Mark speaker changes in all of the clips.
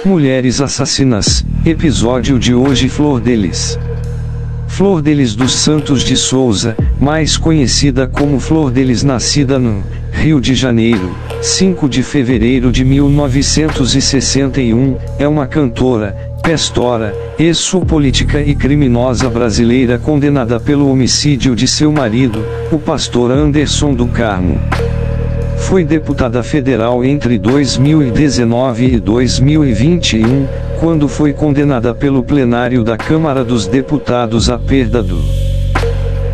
Speaker 1: Mulheres assassinas, episódio de hoje. Flor Delis. Flor Delis dos Santos de Souza, mais conhecida como Flor Delis, nascida no Rio de Janeiro, 5 de fevereiro de 1961, é uma cantora, pastora, ex-política e criminosa brasileira condenada pelo homicídio de seu marido, o pastor Anderson do Carmo. Foi deputada federal entre 2019 e 2021, quando foi condenada pelo plenário da Câmara dos Deputados à perda do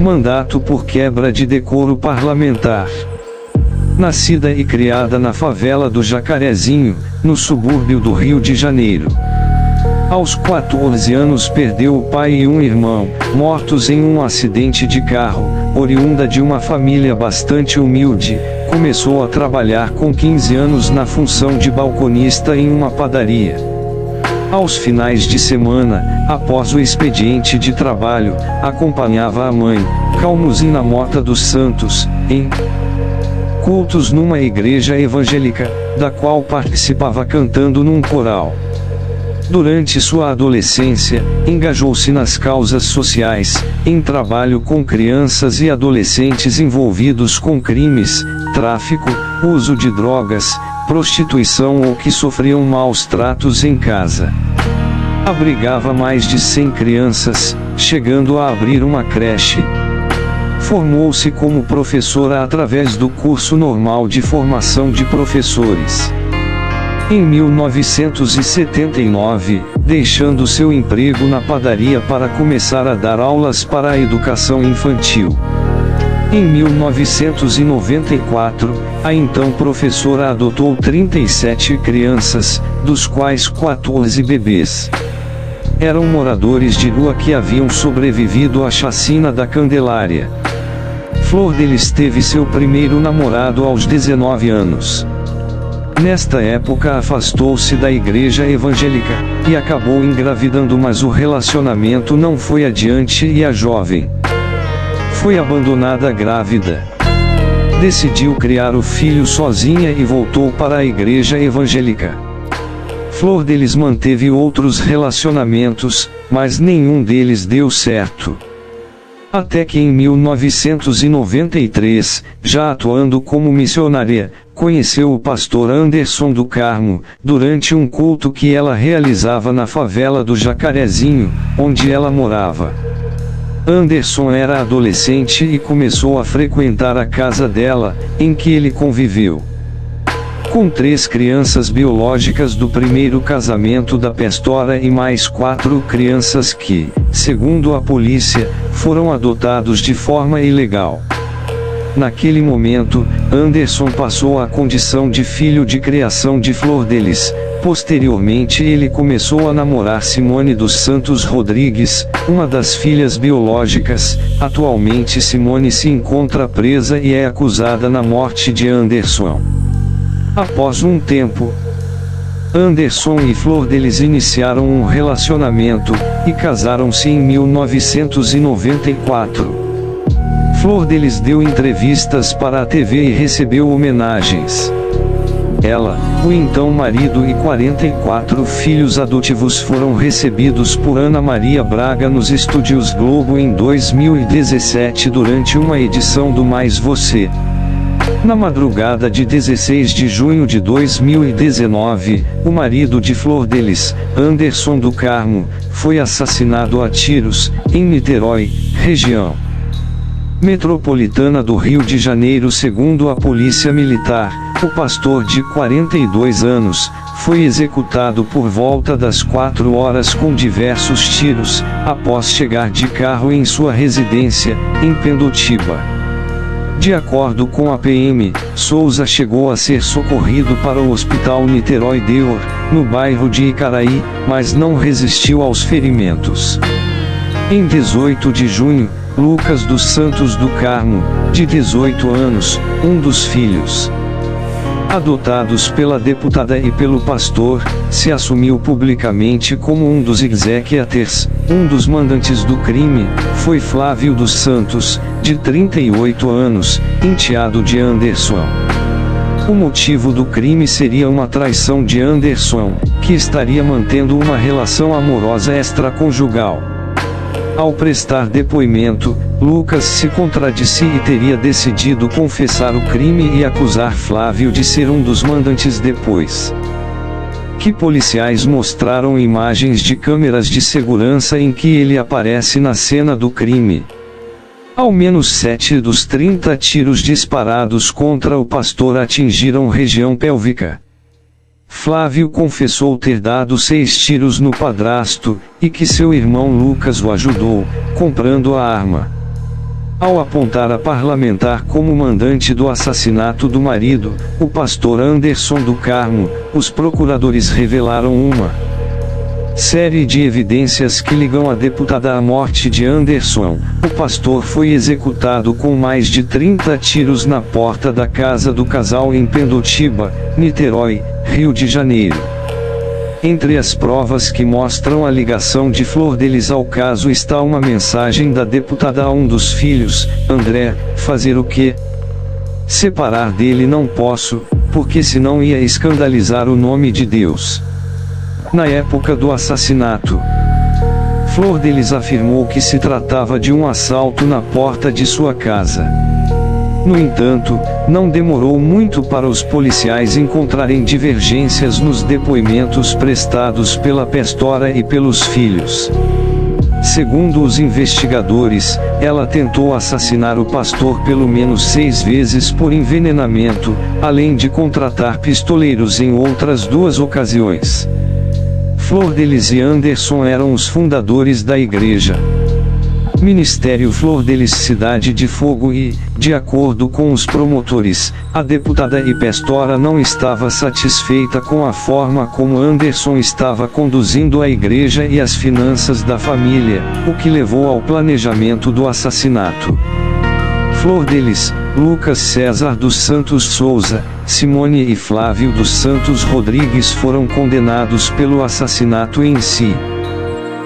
Speaker 1: mandato por quebra de decoro parlamentar. Nascida e criada na favela do Jacarezinho, no subúrbio do Rio de Janeiro. Aos 14 anos perdeu o pai e um irmão, mortos em um acidente de carro. Oriunda de uma família bastante humilde, começou a trabalhar com 15 anos na função de balconista em uma padaria. Aos finais de semana, após o expediente de trabalho, acompanhava a mãe, Calmuzina Mota dos Santos, em cultos numa igreja evangélica, da qual participava cantando num coral. Durante sua adolescência, engajou-se nas causas sociais, em trabalho com crianças e adolescentes envolvidos com crimes, tráfico, uso de drogas, prostituição ou que sofriam maus tratos em casa. Abrigava mais de 100 crianças, chegando a abrir uma creche. Formou-se como professora através do curso normal de formação de professores. Em 1979, deixando seu emprego na padaria para começar a dar aulas para a educação infantil. Em 1994, a então professora adotou 37 crianças, dos quais 14 bebês. Eram moradores de rua que haviam sobrevivido à chacina da Candelária. Flor Delis teve seu primeiro namorado aos 19 anos. Nesta época afastou-se da igreja evangélica, e acabou engravidando, mas o relacionamento não foi adiante e a jovem foi abandonada grávida. Decidiu criar o filho sozinha e voltou para a igreja evangélica. Flor Delis manteve outros relacionamentos, mas nenhum deles deu certo. Até que em 1993, já atuando como missionária, conheceu o pastor Anderson do Carmo, durante um culto que ela realizava na favela do Jacarezinho, onde ela morava. Anderson era adolescente e começou a frequentar a casa dela, em que ele conviveu com 3 crianças biológicas do primeiro casamento da pastora e mais 4 crianças que, segundo a polícia, foram adotados de forma ilegal. Naquele momento, Anderson passou à condição de filho de criação de Flor Delis. Posteriormente ele começou a namorar Simone dos Santos Rodrigues, uma das filhas biológicas. Atualmente Simone se encontra presa e é acusada na morte de Anderson. Após um tempo, Anderson e Flor Delis iniciaram um relacionamento, e casaram-se em 1994. Flor Delis deu entrevistas para a TV e recebeu homenagens. Ela, o então marido e 44 filhos adotivos foram recebidos por Ana Maria Braga nos estúdios Globo em 2017 durante uma edição do Mais Você. Na madrugada de 16 de junho de 2019, o marido de Flor Delis, Anderson do Carmo, foi assassinado a tiros, em Niterói, região metropolitana do Rio de Janeiro. Segundo a Polícia Militar, o pastor de 42 anos, foi executado por volta das 4 horas com diversos tiros, após chegar de carro em sua residência, em Pendotiba. De acordo com a PM, Souza chegou a ser socorrido para o Hospital Niterói Deor, no bairro de Icaraí, mas não resistiu aos ferimentos. Em 18 de junho, Lucas dos Santos do Carmo, de 18 anos, um dos filhos adotados pela deputada e pelo pastor, se assumiu publicamente como um dos executores. Um dos mandantes do crime foi Flávio dos Santos, de 38 anos, enteado de Anderson. O motivo do crime seria uma traição de Anderson, que estaria mantendo uma relação amorosa extraconjugal. Ao prestar depoimento, Lucas se contradisse e teria decidido confessar o crime e acusar Flávio de ser um dos mandantes depois que policiais mostraram imagens de câmeras de segurança em que ele aparece na cena do crime. Ao menos 7 dos 30 tiros disparados contra o pastor atingiram região pélvica. Flávio confessou ter dado 6 tiros no padrasto, e que seu irmão Lucas o ajudou, comprando a arma. Ao apontar a parlamentar como mandante do assassinato do marido, o pastor Anderson do Carmo, os procuradores revelaram uma série de evidências que ligam a deputada à morte de Anderson. O pastor foi executado com mais de 30 tiros na porta da casa do casal em Pendotiba, Niterói, Rio de Janeiro. Entre as provas que mostram a ligação de Flor Delis ao caso está uma mensagem da deputada a um dos filhos, André: fazer o quê? Separar dele não posso, porque senão ia escandalizar o nome de Deus. Na época do assassinato, Flor Delis afirmou que se tratava de um assalto na porta de sua casa. No entanto, não demorou muito para os policiais encontrarem divergências nos depoimentos prestados pela pastora e pelos filhos. Segundo os investigadores, ela tentou assassinar o pastor pelo menos 6 vezes por envenenamento, além de contratar pistoleiros em outras 2 ocasiões. Flor Delis e Anderson eram os fundadores da igreja Ministério Flor Delis Cidade de Fogo e, de acordo com os promotores, a deputada e pastora não estava satisfeita com a forma como Anderson estava conduzindo a igreja e as finanças da família, o que levou ao planejamento do assassinato. Flor Delis, Lucas César dos Santos Souza, Simone e Flávio dos Santos Rodrigues foram condenados pelo assassinato em si.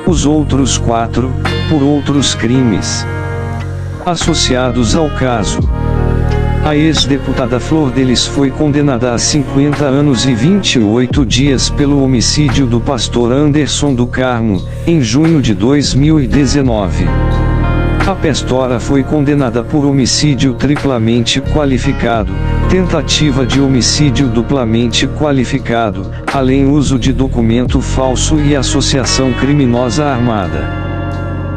Speaker 1: Os outros 4, por outros crimes associados ao caso. A ex-deputada Flor Delis foi condenada a 50 anos e 28 dias pelo homicídio do pastor Anderson do Carmo, em junho de 2019. A pastora foi condenada por homicídio triplamente qualificado, tentativa de homicídio duplamente qualificado, além uso de documento falso e associação criminosa armada.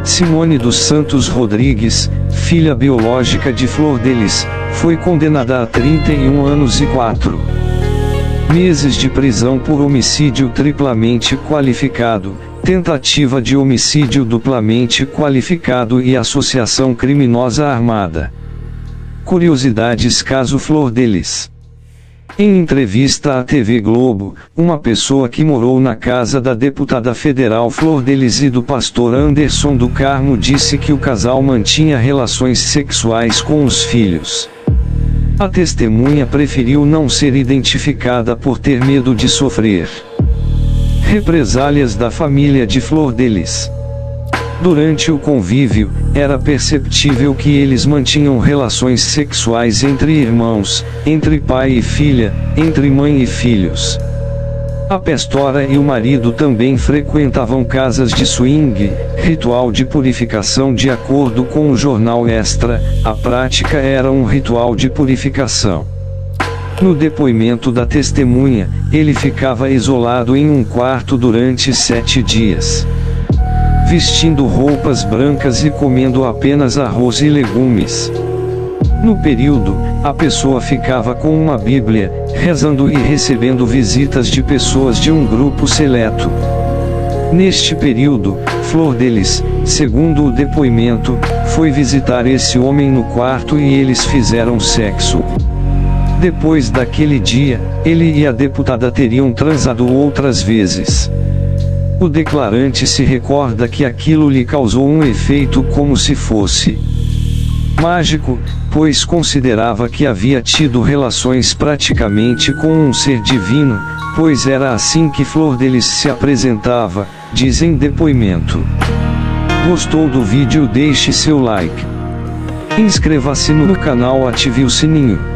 Speaker 1: Simone dos Santos Rodrigues, filha biológica de Flor Delis, foi condenada a 31 anos e 4 meses de prisão por homicídio triplamente qualificado, tentativa de homicídio duplamente qualificado e associação criminosa armada. Curiosidades caso Flor Delis. Em entrevista à TV Globo, uma pessoa que morou na casa da deputada federal Flor Delis e do pastor Anderson do Carmo disse que o casal mantinha relações sexuais com os filhos. A testemunha preferiu não ser identificada por ter medo de sofrer represálias da família de Flor Delis. Durante o convívio, era perceptível que eles mantinham relações sexuais entre irmãos, entre pai e filha, entre mãe e filhos. A pastora e o marido também frequentavam casas de swing, ritual de purificação. De acordo com o jornal Extra, a prática era um ritual de purificação. No depoimento da testemunha, ele ficava isolado em um quarto durante 7 dias. Vestindo roupas brancas e comendo apenas arroz e legumes. No período, a pessoa ficava com uma Bíblia, rezando e recebendo visitas de pessoas de um grupo seleto. Neste período, Flor Delis, segundo o depoimento, foi visitar esse homem no quarto e eles fizeram sexo. Depois daquele dia, ele e a deputada teriam transado outras vezes. O declarante se recorda que aquilo lhe causou um efeito como se fosse mágico, pois considerava que havia tido relações praticamente com um ser divino, pois era assim que Flor Delis se apresentava, diz em depoimento. Gostou do vídeo? Deixe seu like. Inscreva-se no canal, ative o sininho.